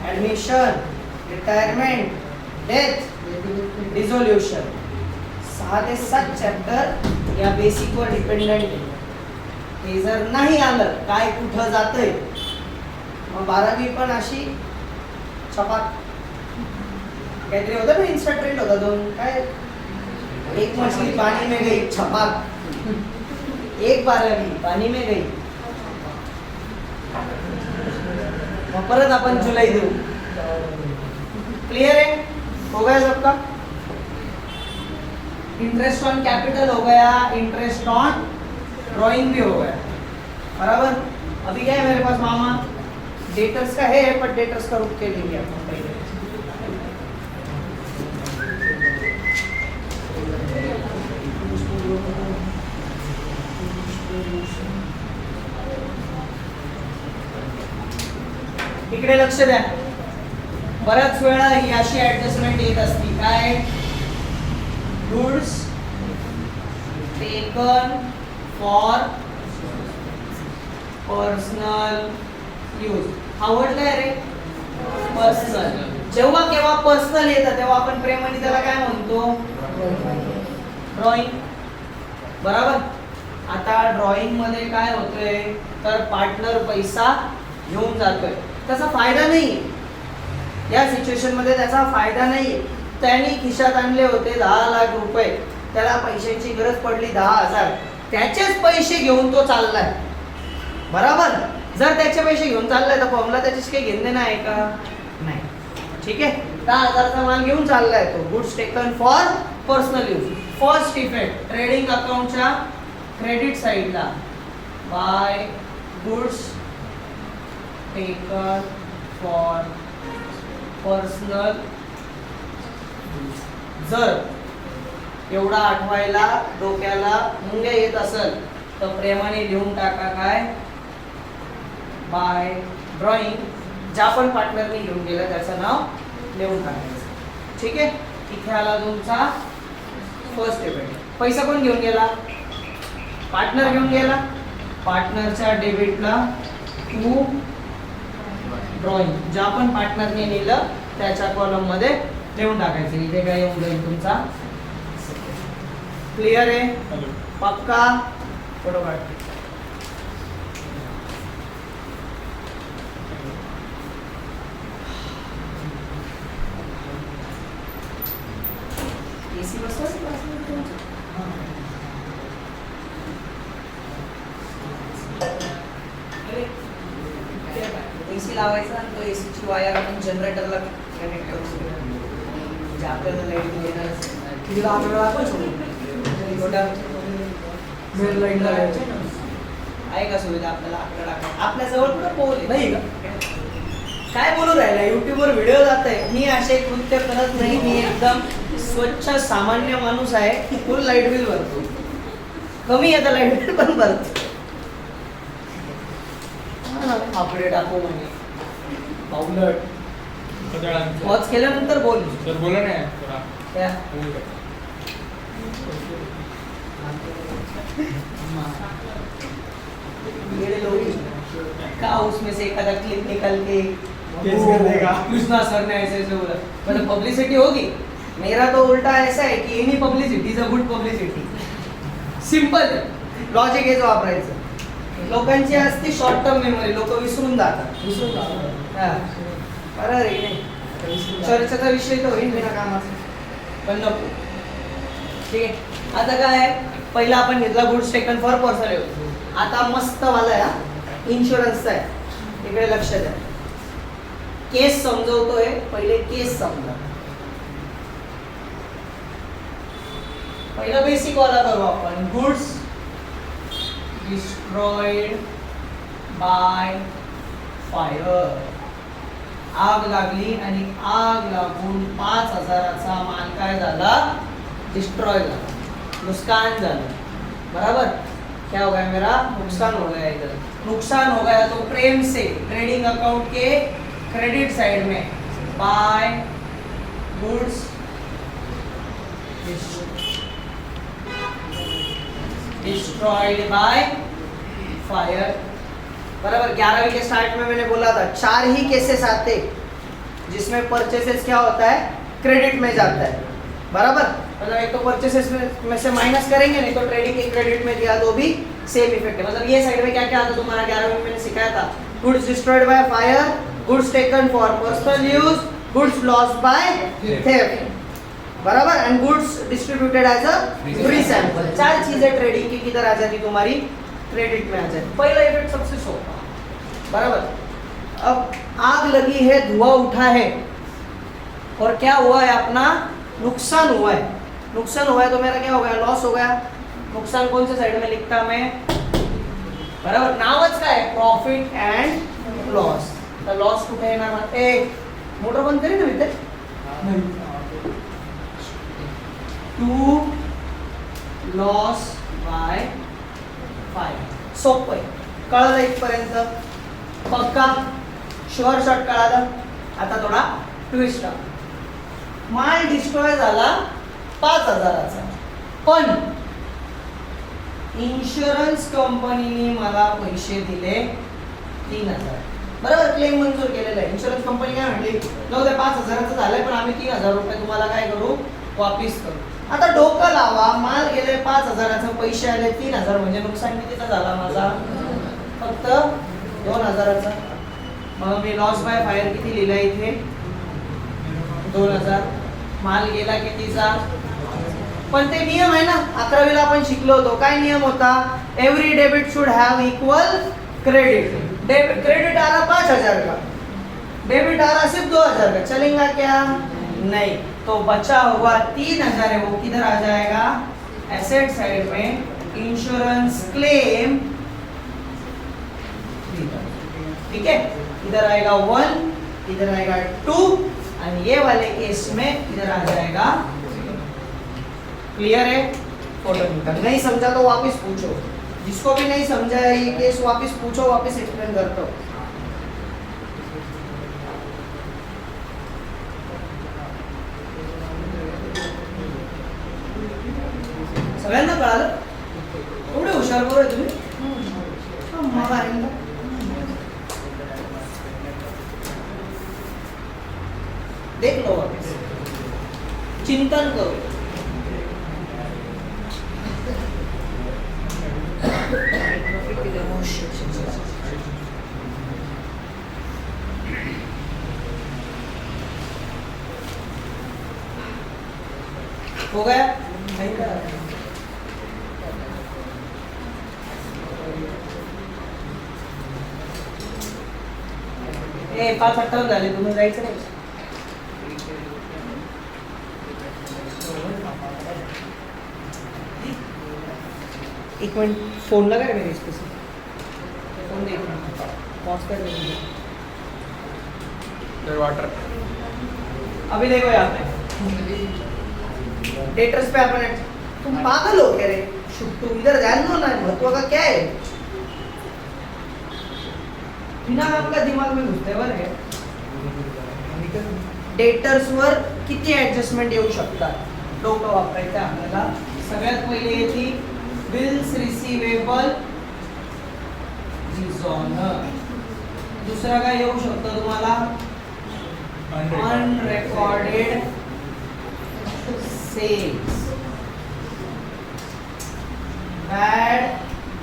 C: admission retirement death dissolution 6 ते 7 चॅप्टर या बेसिकवर डिपेंडंट आहे. हे जर नाही आलं काय कुठं जातंय मग 12वी पण अशी छपाक काहीतरी होतं ना इन्स्टा ट्रेंड होता 2 काय एक मछली पानी में गई छपाक 1 12वी पानी में गई. मग परत आपण जुलै देऊ. क्लियर है हो गया सबका. इंटरेस्ट ऑन कैपिटल हो गया इंटरेस्ट ऑन ड्राइंग भी हो गया बराबर. अभी क्या है मेरे पास मामा डेटर्स का है पर डेटर्स का रुक के लेंगे अपन पहले. इकडे लक्ष द्या. बऱ्याच वेळा ही अशी ऍडजस्टमेंट येत असती काय goods taken for personal use. हा वर्ड काय रे? पर्सनल. जेव्हा केव्हा पर्सनल येतं तेव्हा आपण प्रेमाने त्याला काय म्हणतो? ड्रॉइंग. बरोबर. आता ड्रॉइंग मध्ये काय होतंय तर पार्टनर पैसा घेऊन जातोय, त्याचा फायदा नाही. या सिच्युएशन मध्ये त्याचा फायदा नाही. त्याने खिशात आणले होते 10 लाख रुपये, त्याला पैशांची गरज पडली 10,000, त्याचेच पैसे घेऊन तो चाललाय. बरोबर. जर त्याचे पैसे घेऊन चाललाय तर फॉर्मला त्याच्याशी काही घेणं आहे का? नाही. ठीक आहे. 10,000चा माल घेऊन चाललाय तो. Goods taken for personal use. First effect trading अकाउंटच्या क्रेडिट साइडला by goods taken for personal. जर एवढा आठवायला डोक्याला मुंग्या येत असेल तर प्रेमाने लिहून टाका काय? Bye drawing. ज्या पण पार्टनरने घेऊन गेलं त्याचं नाव लिहून टाकायचं. ठीक आहे. इथे आला तुमचा फर्स्ट इव्हेंट. पैसा कोण घेऊन गेला? पार्टनर घेऊन गेला. पार्टनरच्या डेबिटला टू ड्रॉइंग. ज्या पण पार्टनरने नेलं त्याच्या कॉलम मध्ये लिहून टाकायचं. इथे काय येऊन जाईल तुमचा? क्लिअर आहे? पक्का? फोटो काढ. एसी बसवा. एसी लावायचा आणि तो एसीची वायर आपण जनरेटरला कनेक्ट करू शकतो. म्हणजे आपल्याला लाईट येणार किती आपल्याला लाईट लावायची आहे का सुविधा? आपल्याला आपल्या जवळ कुठं पोहोचले नाही का? काय बोलू राहिला? युट्यूबवर व्हिडिओ जात आहे. मी असे कृत्य करत नाही. मी एकदम स्वच्छ सामान्य माणूस आहे. फुल लाईट बिल भरतो. कमी येतं लाईट बिल पण भरतो. अपडेट टाकू म्हणे पावलट. पॉज केल्यानंतर बोल.
A: तर बोला नाही थोडा.
C: क्या? ये लोग का उसमें से एखादा क्लिप निकाल के
A: केस कर देगा.
C: कृष्णा सर ने ऐसे ऐसे बोला. मतलब पब्लिसिटी होगी. मेरा तो उल्टा ऐसा है की any publicity is a good publicity. Simple logic हेच वापरायचं. लोकांची असते शॉर्ट टर्म मेमरी. लोक विसरून जातात. बरोबर आहे नाही? चर्चेचा विषय तर होईल बिना कामाचा पण नको. ठीक आहे. आता काय पहिला आपण घेतला goods taken for personal use. आता मस्त वाला आहे इन्शुरन्सचा आहे. इकडे लक्ष द्या. केस समजवतोय. पहिले केस समजा. पहिला बेसिक वाला करू आपण. Goods destroyed by fire. आग लागली आणि आग लागून 5,000चा माल काय झाला? डिस्ट्रॉय झाला. नुकसान झालं. बराबर. क्या हो गया मेरा? नुकसान हो गया. इधर नुकसान हो गया तो प्रेम से ट्रेडिंग अकाउंट के क्रेडिट साइड में by goods destroyed by fire. बराबर. 11वीं के स्टार्ट में मैंने बोला था 4 ही केसेस आते जिसमें परचेसेस क्या होता है? क्रेडिट में जाता है. बराबर. मतलब एक तो परचेसेस में से माइनस करेंगे, नहीं तो ट्रेडिंग के क्रेडिट में दिया तो भी सेम इफेक्ट है. मतलब ये साइड में क्या क्या आता तुम्हारा 11वीं में मैंने सिखाया था. Goods destroyed by fire, goods taken for personal use, goods lost by theft. बराबर. And goods distributed as a free sample. 4 चीजें ट्रेडिंग की किधर आ जाती तुम्हारी? क्रेडिट में आ जाती. पहला इफेक्ट सबसे सोपा. बराबर. अब आग लगी है, धुआं उठा है और क्या हुआ है? अपना नुकसान हुआ है. नुकसान हुआ है तो मेरा क्या हो गया? लॉस हो गया. नुकसान कौन से साइड में लिखता मैं? बराबर. नावच काय? Profit and loss. तर लॉस कुठे येणार? एक मोटर बंद करेन ना इथे. To loss by fire. सोपं आहे. कळलं इथपर्यंत? पक्का? शुअर शॉट कळालं? आता थोडा ट्विस्ट आहे. माल डिस्ट्रॉय झाला 5,000चा, पण इन्शुरन्स कंपनीने मला पैसे दिले 3,000. बरोबर, क्लेम मंजूर केलेला आहे. इन्शुरन्स कंपनी काय म्हटली, जाऊ दे 5,000चं झालंय पण आम्ही 3,000 रुपये तुम्हाला काय करू, वापिस करू. आता डोकं लावा, माल गेले 5,000चं, पैसे आले 3,000, म्हणजे नुकसान कितीचा झाला माझा, फक्त 2,000चा. मग मी लॉस बाय फायर किती लिहिलंय इथे, 2,000. माल गेला कितीचा, पण ते नियम आहे ना, 11वीला आपण शिकलो होतो. काय नियम होता, every debit should have equal credit. Credit आ रहा 5,000 का, डेबिट आ रहा सिर्फ 2,000 का, चलेगा क्या, नहीं. तो बचा हुआ 3,000 है, वो किधर आ जाएगा, एसेट साइड में, इंश्योरेंस क्लेम. ठीक है, इधर आएगा 1, इधर आएगा 2, और ये वाले केस में इधर आ जाएगा. क्लियर है, फोटो निकाल. नहीं समझा तो वापस पूछो, जिसको भी नहीं समझा है ये केस वापस पूछो, वापस एक्सप्लेन करता हूँ. सगळ्यांना कळालं, एवढे हुशार पोरं आहे तुम्ही. मग आहे ना. देख लो वापस, चिंतन करो. हो गया, नहीं करा. ए 5:58 झाले, तुम्ही जायचं नाही. एक मिनट, फोन लगा है मेरे इस पे से, फोन देख पॉज कर देंगे.
A: वाटर
C: अभी देखो यहाँ पे डेटर्स पे अपन, तुम पागल हो क्या रे, तुम इधर ध्यान दो ना, महत्व का क्या है, बिना आपका दिमाग में घुसते वर है. डेटर्स वर किती ऍडजस्टमेंट येऊ शकतात, डोकं वापरायचं आपल्याला. सगळ्यात पहिले येते बिल्स रिसिवेबल डिसऑनर. दुसरा काय येऊ शकतो तुम्हाला, अनरेकॉर्डेड cells, bad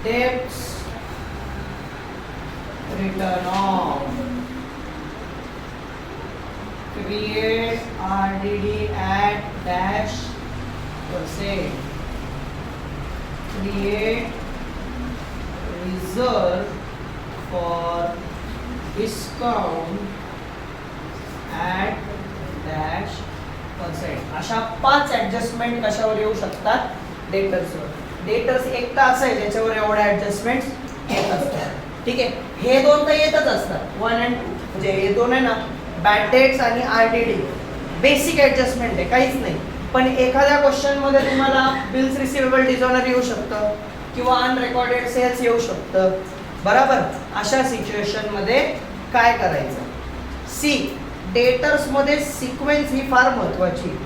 C: debts written off, create RDD at dash %, create reserve for discount at dash %. अशा 5 ऍडजस्टमेंट कशावर येऊ शकतात, डेटर्सवर. डेटर्स एकटा असं आहे ज्याच्यावर एवढ्या ऍडजस्टमेंट येत असतात. ठीक आहे, हे दोन तर येतच असतात, 1 and 2, म्हणजे हे दोन आहे ना, बॅड डेट्स आणि आरडीडी, बेसिक ऍडजस्टमेंट आहे, काहीच नाही. पण एखाद्या क्वेश्चन मध्ये तुम्हाला बिल्स रिसिवेबल डिसऑनर येऊ शकतं किंवा अनरेकॉर्डेड सेल्स येऊ शकतं. बरोबर, अशा सिच्युएशन मध्ये काय करायचं. सी, डेटर्स मध्ये सिक्वेन्स ही फार महत्वाची,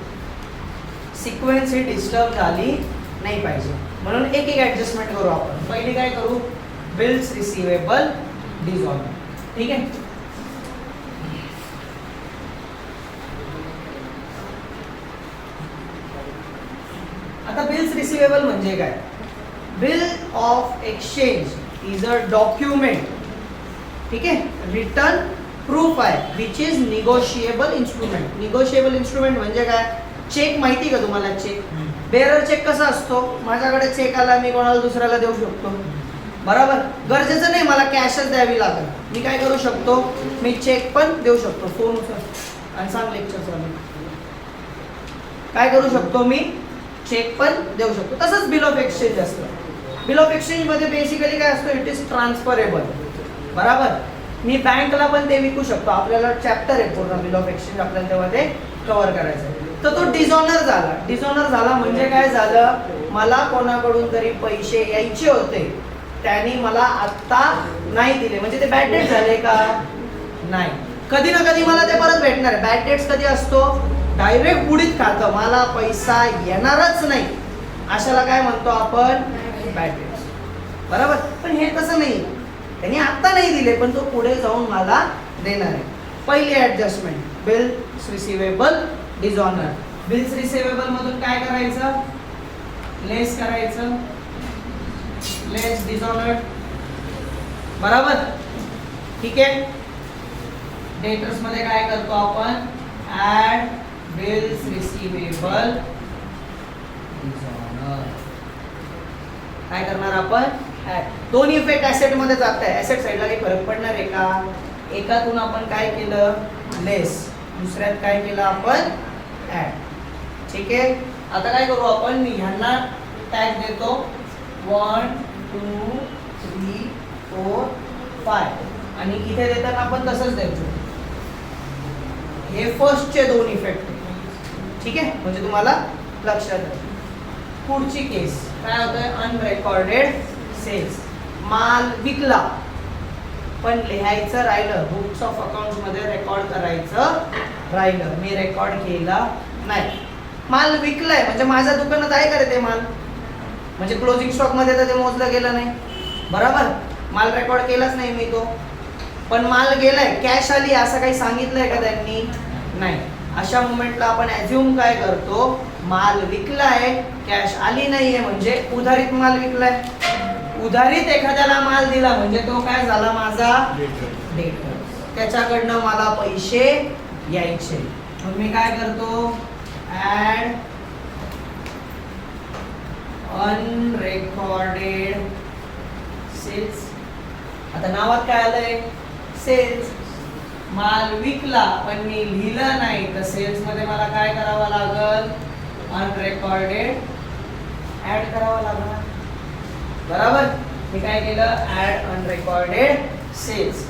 C: सिक्वेन्स ही डिस्टर्ब झाली नाही पाहिजे, म्हणून एक एक ऍडजस्टमेंट करू आपण. पहिली काय करू, बिल्स रिसिवेबल डिसऑनर. ठीक आहे, आता बिल्स रिसिवेबल म्हणजे काय. Bill of exchange is a document, ठीक आहे, रिटर्न प्रूफ आहे, which is negotiable instrument. Negotiable instrument म्हणजे काय, चेक माहिती का तुम्हाला, चेक बेरर चेक कसा असतो, माझ्याकडे चेक आला मी कोणाला दुसऱ्याला देऊ शकतो. बरोबर, गरजेचं नाही मला कॅशच द्यावी लागेल, मी काय करू शकतो, मी चेक पण देऊ शकतो. फोन उचल आणि सांग लेक्चर चालू. काय करू शकतो, मी चेक पण देऊ शकतो. तसंच बिल ऑफ एक्सचेंज असतं. बिल ऑफ एक्सचेंज मध्ये बेसिकली काय असतं, इट इज ट्रान्सफरेबल. बरोबर, मी बँकला पण ते विकू शकतो. आपल्याला चॅप्टर आहे पूर्ण बिल ऑफ एक्सचेंज, आपल्याला तेव्हा ते कव्हर करायचं आहे. तर तो डिसऑनर झाला. डिसऑनर झाला म्हणजे काय झालं, मला कोणाकडून तरी पैसे यायचे होते, त्यांनी मला आत्ता नाही दिले, म्हणजे ते बॅड डेट झाले का, नाही. कधी ना कधी मला ते परत भेटणार आहे. बॅड डेट्स कधी असतो, डायरेक्ट बुडीत खातं, मला पैसा येणारच नाही, अशाला काय म्हणतो आपण, बॅड डेट्स. बरोबर, पण हे तसं नाही. त्यांनी आता नाही दिले पण तो पुढे जाऊन मला देणार आहे. पहिली adjustment bills receivable dishonour. Bills receivable मधून काय करायचं, लेस करायचं, लेस डिसऑनर. बरोबर, ठीक आहे. डेटर्स मध्ये काय करतो आपण, ऍड बिल्स रिसिवेबल डिसऑनर. काय करणार आपण, दोन इफेक्ट ऍसेट मध्ये जात आहे. ऍसेट साइडला काही फरक पडणार आहे का, एकातून आपण काय केलं लेस, दुसऱ्यात काय केलं आपण ऍड. ठीक आहे. आता काय करू आपण, ह्यांना टॅग देतो 1 2 3 4 5 आणि इथे देताना आपण तसंच द्यायचो. हे फर्स्टचे दोन इफेक्ट. ठीक आहे, म्हणजे तुम्हाला लक्षात आहे. पुढची केस काय होतंय, अनरेकॉर्डेड सेल्स. माल विकला पण लिहायचं राहिलं, बुक्स ऑफ अकाउंट्स मध्ये रेकॉर्ड करायचं राहिलं, मी रेकॉर्ड केला नाही. माल विकलाय म्हणजे माझ्या दुकानात आहे का रे ते माल, म्हणजे क्लोजिंग स्टॉक मध्ये तर ते मोजलं गेलं नाही. बरोबर, माल रेकॉर्ड केलाच नाही मी तो. पण माल गेलाय, कॅश आली असं काही सांगितलंय का त्यांनी, नाही. अशा मोमेंटला आपण ॲझ्युम काय करतो, माल विकलाय, कॅश आली नाहीये म्हणजे उधारीत माल विकलाय. उधारीत एखाद्याला माल दिला म्हणजे तो काय झाला, माझा डेटर. त्याच्याकडनं मला पैसे यायचे. मग मी काय करतो, ऍड अनरेकॉर्डेड सेल्स. आता नावात काय आलंय, सेल्स. माल विकला पण मी लिहिलं नाही तर सेल्स मध्ये मला काय करावं लागल, अनरेकॉर्डेड ऍड करावं लागणार. बरोबर, मी काय केलं, ऍड अनरेकॉर्डेड सेल्स.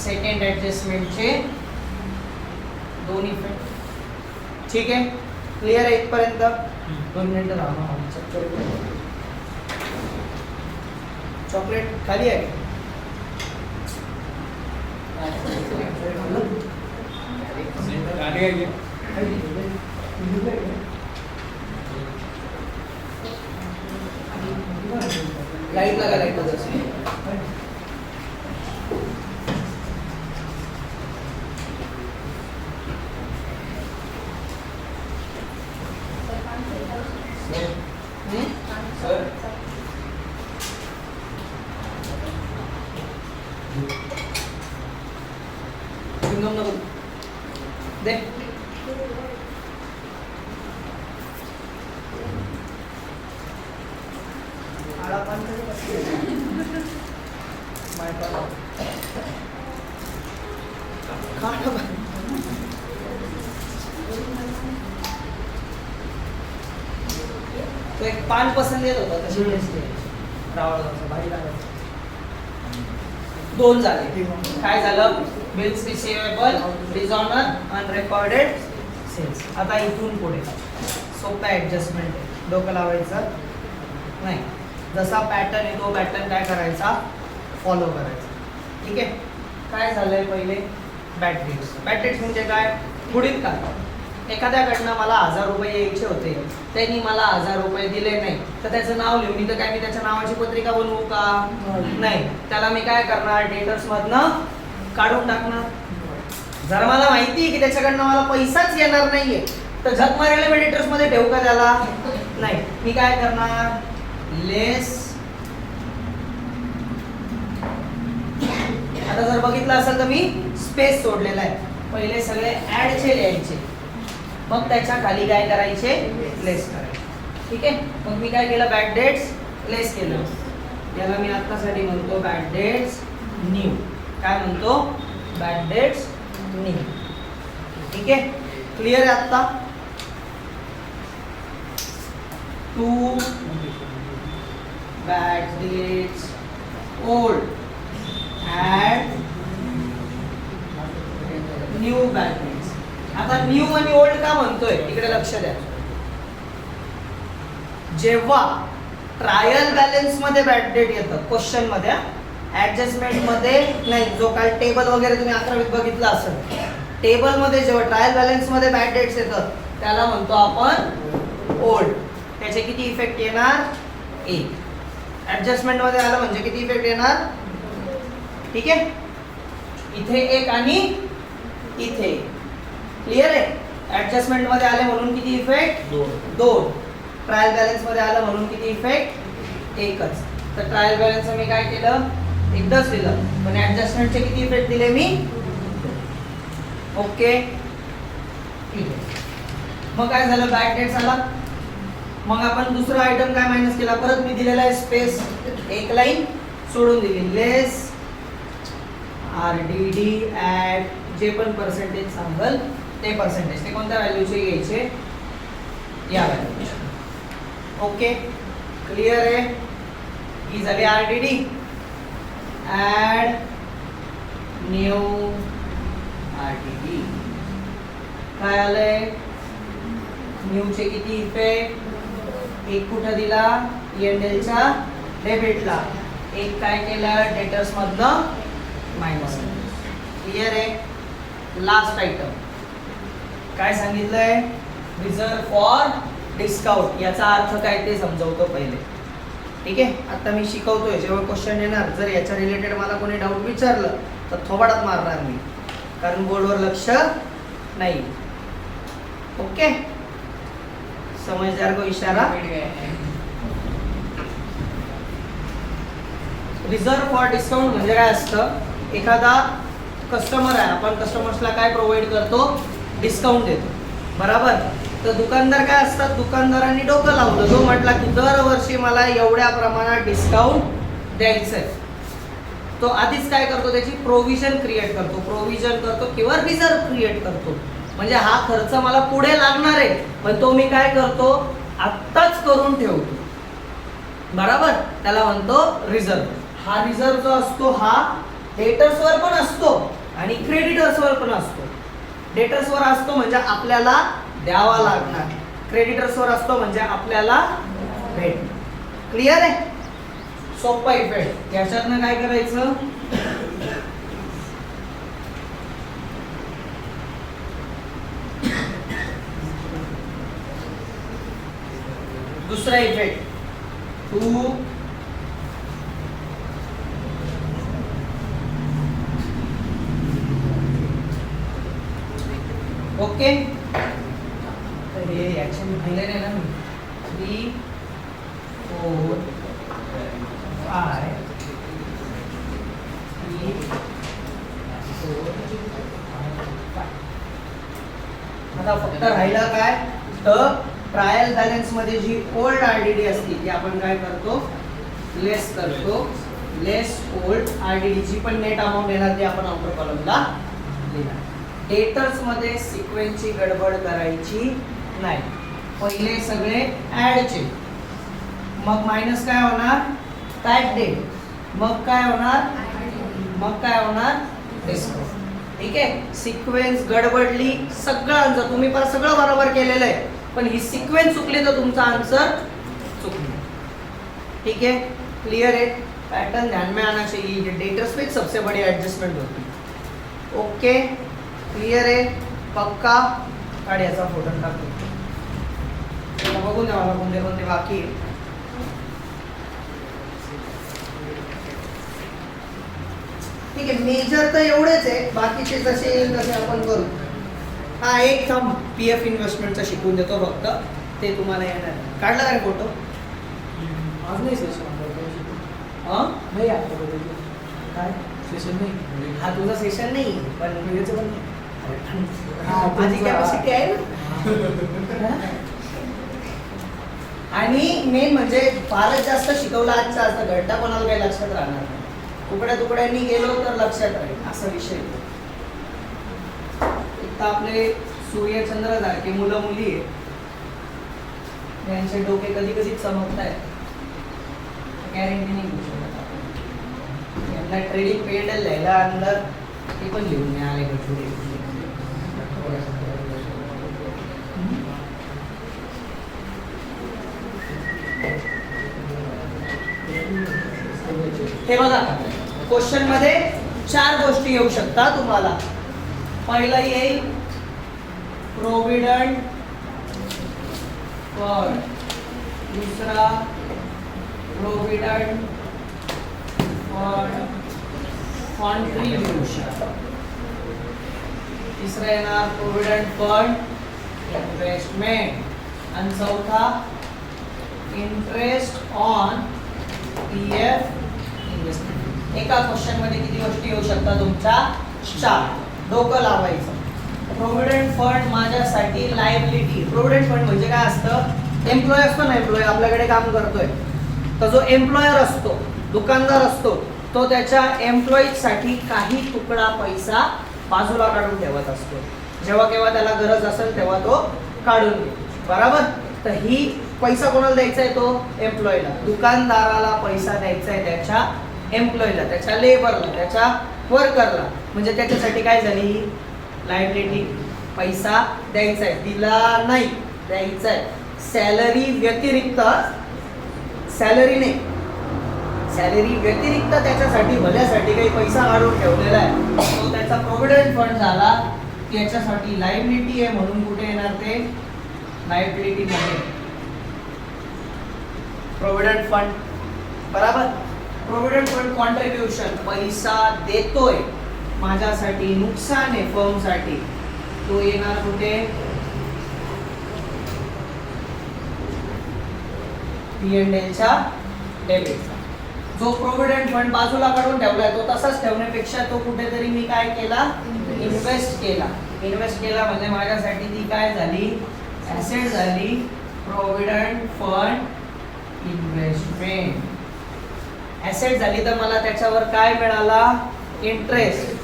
C: सेकंड ऍडजस्टमेंटचे दोन इफेक्ट. ठीक आहे, क्लिअर आहे इथपर्यंत. 2 मिनिटं राहा. चॉकलेट खाली आहे. लाईट लगा, लाईट लगा. दे तो एक पान पसंत येत होता तशी रावळगावचा भारी लागायचा. दोन झाले. काय झालं, बिल्स रिसिवेबल डिसऑनर अनरेकॉर्डेड सेल्स. आता इथून पुढे सोपा ऍडजस्टमेंट आहे, डोकं लावायचं नाही. जसा पॅटर्न आहे तो पॅटर्न काय करायचा, फॉलो करायचा. ठीक आहे. काय झालंय, पहिले बॅड डेट्स. बॅड डेट्स म्हणजे काय, पुढील काय, एखाद्याकडनं मला 1000 रुपये यायचे होते, त्यांनी मला 1000 रुपये दिले नाही तर त्याचं नाव लिहून मी तर काय मी त्याच्या नावाची पत्रिका बनवू का, नाही. त्याला मी काय करणार, डेटर्स मधनं काढून टाकणार. जर मला माहिती आहे की त्याच्याकडनं मला पैसाच येणार नाहीये तर झक मारायला मी डेटर्स मध्ये ठेवू का त्याला, नाही. मी काय करणार, लेस. आता जर बघितलं असेल तर मी स्पेस सोडलेला आहे. पहिले सगळे ऍडचे लिहायचे, मग त्याच्या खाली काय करायचे, लेस करायचे. ठीक आहे. मग मी काय केलं, बॅड डेट्स लेस केलं. याला मी आत्तासाठी म्हणतो बॅड डेट्स न्यू. काय म्हणतो, बॅड डेट्स न्यू. ठीक आहे, क्लिअर आहे आता. 2 bad debts old and new bad debts. आता न्यू आणि ओल्ड का म्हणतोय, इकडे लक्ष द्या. जेव्हा ट्रायल बॅलन्स मध्ये बॅड डेट येतं, क्वेश्चन मध्ये, ऍडजस्टमेंट मध्ये नाही, जो काय टेबल वगैरे तुम्ही 11वीत बघितला असेल, टेबल मध्ये जेव्हा ट्रायल बॅलन्स मध्ये बॅड डेट्स येतात त्याला म्हणतो आपण ओल्ड. त्याचे किती इफेक्ट येणार, 1. ऍडजस्टमेंट मध्ये आलं म्हणजे किती इफेक्ट येणार, ठीक आहे, इथे एक आणि इथे. क्लिअर आहे. ऍडजस्टमेंट मध्ये आले म्हणून किती इफेक्ट? 2. ट्रायल बॅलन्स मध्ये आलं म्हणून किती इफेक्ट? एकच. तर ट्रायल बॅलन्स मी काय केलं? एकदाच दिलं, पण ऍडजस्टमेंटचे किती इफेक्ट दिले मी? ओके. मग काय झालं? बॅक डेट झाला. मग आपण दुसरा आयटम काय मायनस केला? परत मी दिलेला आहे स्पेस, एक लाईन सोडून दिली. लेस RDD ऍट जे पण पर्सेंटेज सांगल ते पर्सेंटेज, ते कोणत्या व्हॅल्यूचे घ्यायचे? या व्हॅल्यूचे. ओके, क्लिअर आहे. ही झाली RDD. Add new RDD. काय आलंय? न्यूचे किती इफेक्ट? एक कुठं दिला? ENDLच्या डेबिटला. एक काय केलं? डेटर्स मधनं मायनस. क्लिअर आहे. लास्ट आयटम काय सांगितलंय? Reserve for discount. याचा अर्थ काय ते समजवतो पहिले. ठीक आहे, आता मी शिकवतोय. जेव्हा क्वेश्चन येणार, जर याच्या रिलेटेड मला कोणी डाऊट विचारलं तर थोबाडात मारणार मी, कारण बोर्डवर लक्ष नाही. ओके, समझदार को इशारा. रिझर्व फॉर डिस्काउंट म्हणजे काय असतं? एखादा कस्टमर आहे, आपण कस्टमर्सला काय प्रोव्हाइड करतो? डिस्काउंट देतो, बरोबर. तर दुकानदार काय असतात? दुकानदारांनी डोकं लावलं, जो म्हटला की दरवर्षी मला एवढ्या प्रमाणात डिस्काउंट द्यायचं आहे, तो आधीच काय करतो? त्याची प्रोव्हिजन क्रिएट करतो. प्रोव्हिजन करतो किंवा रिझर्व क्रिएट करतो. म्हणजे हा खर्च मला पुढे लागणार आहे, पण तो मी काय करतो? आत्ताच करून ठेवतो, बरोबर. त्याला म्हणतो रिझर्व. हा रिझर्व जो असतो हा डेटर्सवर पण असतो आणि क्रेडिटर्सवर पण असतो. डेटर्सवर असतो म्हणजे आपल्याला द्यावा लागणार, क्रेडिटर्सवर असतो म्हणजे आपल्याला भेटणार. क्लिअर आहे. सोपा इफेक्ट. याच्यातनं काय करायचं? दुसरा इफेक्ट, टू ओके. तर हे ऍक्शन दिले नाही ना मी. 3, 4, 5, 3, 4, 5. आता फक्त राहिला काय? तर ट्रायल बॅलन्स मध्ये जी ओल्ड RDD असते ती आपण काय करतो? लेस करतो. लेस ओल्ड RDD ची पण नेट अमाऊंट येणार ते आपण आउटर कॉलमला लिहिणार. डेटर्स मध्ये सिक्वेन्सची गडबड करायची नाही. पहिले सगळे ऍडचे, मग मायनस काय होणार? टॅग डेट. मग काय होणार? मग काय होणार? डिस्काउंट. ठीक आहे. सिक्वेन्स गडबडली, सगळं आन्सर तुम्ही पण सगळं बरोबर केलेलं आहे, पण ही सिक्वेन्स चुकली तर तुमचा आन्सर चुकला. ठीक है, क्लियर है. पैटर्न ध्यान में आना चाहिए. डेटर्स पे सबसे बड़ी एडजस्टमेंट होती है. ओके, क्लियर है. पक्का काढ्याचा फोटो टाकतो. बघून द्या मला कोणते कोणते बाकी आहे. ठीक आहे, मेजर तर एवढेच आहे, बाकीचे जसे येईल तसे आपण करू. हा एक थांब, PF इन्व्हेस्टमेंटचा शिकवून देतो फक्त, ते तुम्हाला येणार. काढला काय फोटो?
A: आज नाही सेशन नाही आता
C: काय
A: सेशन नाही.
C: हा तुझा सेशन नाही, पण
A: व्हिडिओचं पण नाही.
C: माझी कॅपॅसिटी आहे ना. आणि मेन म्हणजे फारच जास्त शिकवलं आजच्या आज घंटा कोणाला काही लक्षात राहणार नाही. तुकड्या तुकड्यांनी गेलो तर लक्षात राहील असा विषय. एक तर आपले सूर्यचंद्र सारखे मुलं मुली आहेत, त्यांचे डोके कधी कधी चमकत आहेत, गॅरंटी नाही घेऊ शकत आपण. यांना ट्रेडिंग पेंडल लिहायला अंदर ते पण लिहून नाही आले का? हे बघा, क्वेश्चन मध्ये 4 गोष्टी येऊ शकतात तुम्हाला. पहिला येईल प्रोव्हिडंट फंड, दुसरा प्रोव्हिडंट फंड कॉन्ट्रीब्युशन, तिसरा येणार प्रोव्हिडंट फंड इन्व्हेस्टमेंट आणि चौथा इंटरेस्ट ऑन पीएफ इन्व्हेस्टमेंट. एका क्वेश्चन मध्ये किती गोष्टी येऊ शकतात तुमच्या? 4. डोकं लावायचं. प्रोव्हिडंट फंड माझ्यासाठी लायबिलिटी. प्रोव्हिडंट फंड म्हणजे काय असतं? एम्प्लॉय असतो ना, एम्प्लॉय आपल्याकडे काम करतोय, तर जो एम्प्लॉयर असतो, दुकानदार असतो, तो त्याच्या एम्प्लॉईज साठी काही तुकडा पैसा बाजूला काढून ठेवत असतो. जेव्हा केव्हा त्याला गरज असेल तेव्हा तो काढून घेतो, बरोबर? तर ही पैसा कोणाला द्यायचा आहे? तो एम्प्लॉयला. दुकानदाराला पैसा द्यायचा आहे त्याच्या एम्प्लॉयला, त्याच्या लेबरला, त्याच्या वर्करला. म्हणजे त्याच्यासाठी काय झाली? लायबिलिटी. पैसा द्यायचा आहे, दिला नाही, द्यायचा आहे. सॅलरी व्यतिरिक्त, सॅलरी नाही, सॅलरी व्यतिरिक्त त्याच्यासाठी भल्यासाठी काही पैसा काढून ठेवलेला आहे, तो त्याचा प्रोव्हिडंट फंड झाला. त्याच्यासाठी लायबिलिटी आहे म्हणून कुठे येणार ते? लायबिलिटी मध्ये प्रोव्हिडंट फंड, बरोबर? प्रोव्हिडंट फंड कॉन्ट्रीब्युशन, पैसा देतोय माझ्यासाठी, नुकसान आहे फर्मसाठी, तो येणार कुठे? P&Lच्या डेबिटचा. जो प्रोव्हिडंट फंड बाजूला काढून ठेवलाय तो तसाच ठेवण्यापेक्षा तो कुठेतरी मी काय केला? इन्व्हेस्ट केला. इन्व्हेस्ट केला म्हणजे माझ्यासाठी ती काय झाली? ॲसेट झाली. प्रोव्हिडंट फंड इन्व्हेस्टमेंट ॲसेट झाली, तर मला त्याच्यावर काय मिळाला? इंटरेस्ट,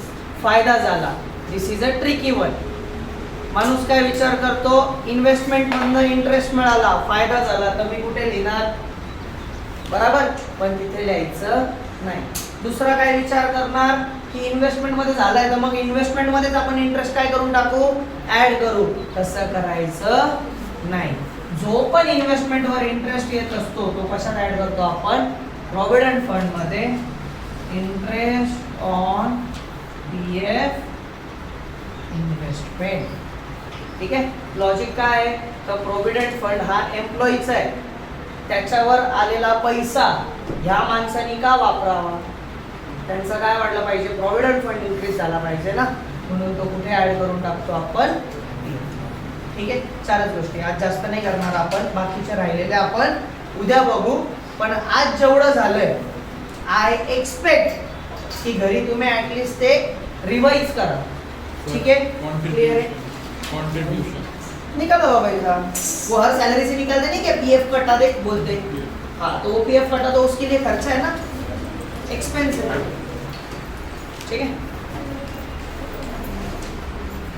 C: फायदा झाला. दिस इज अ ट्रिकी वन. माणूस काय विचार करतो? इन्व्हेस्टमेंट मधनं इंटरेस्ट मिळाला, फायदा झाला, तर मी कुठे लिहिणार? बरोबर, पण तिथे लिहायचं नाही. दुसरा काय विचार करणार की इन्व्हेस्टमेंट मध्ये झालाय, तर मग इन्व्हेस्टमेंट मध्येच आपण इंटरेस्ट काय करून टाकू? ऍड करू. तसं करायचं नाही. जो पण इन्व्हेस्टमेंट वर इंटरेस्ट येत असतो तो कशात ऍड करतो आपण? प्रोव्हिडंट फंड मध्ये. Interest on PF investment. ठीक आहे. लॉजिक काय आहे? तर प्रोव्हिडंट फंड हा एम्प्लॉईचा आहे, त्याच्यावर आलेला पैसा ह्या माणसानी का वापरावा? त्यांचं काय वाढलं पाहिजे? प्रोव्हिडंट फंड इन्क्रीज झाला पाहिजे ना, म्हणून तो कुठे ऍड करून टाकतो आपण? ठीक आहे. 4च गोष्टी आज जास्त नाही करणार आपण, बाकीचे राहिलेले आपण उद्या बघू. पण आज जेवढं झालंय, आय एक्सपेक्ट की घरी तुम्ही ऍटलीस्ट ते रिवाइज करा. ठीक है, क्लियर है?
D: कंट्रीब्यूशन
C: निकालो बाबा इधर, वो हर सैलरी से निकालते नहीं क्या? पीएफ कटा दे बोलते हैं. हाँ, तो वो पीएफ कटा तो उसके लिए खर्चा है ना, एक्सपेंस है. ठीक है.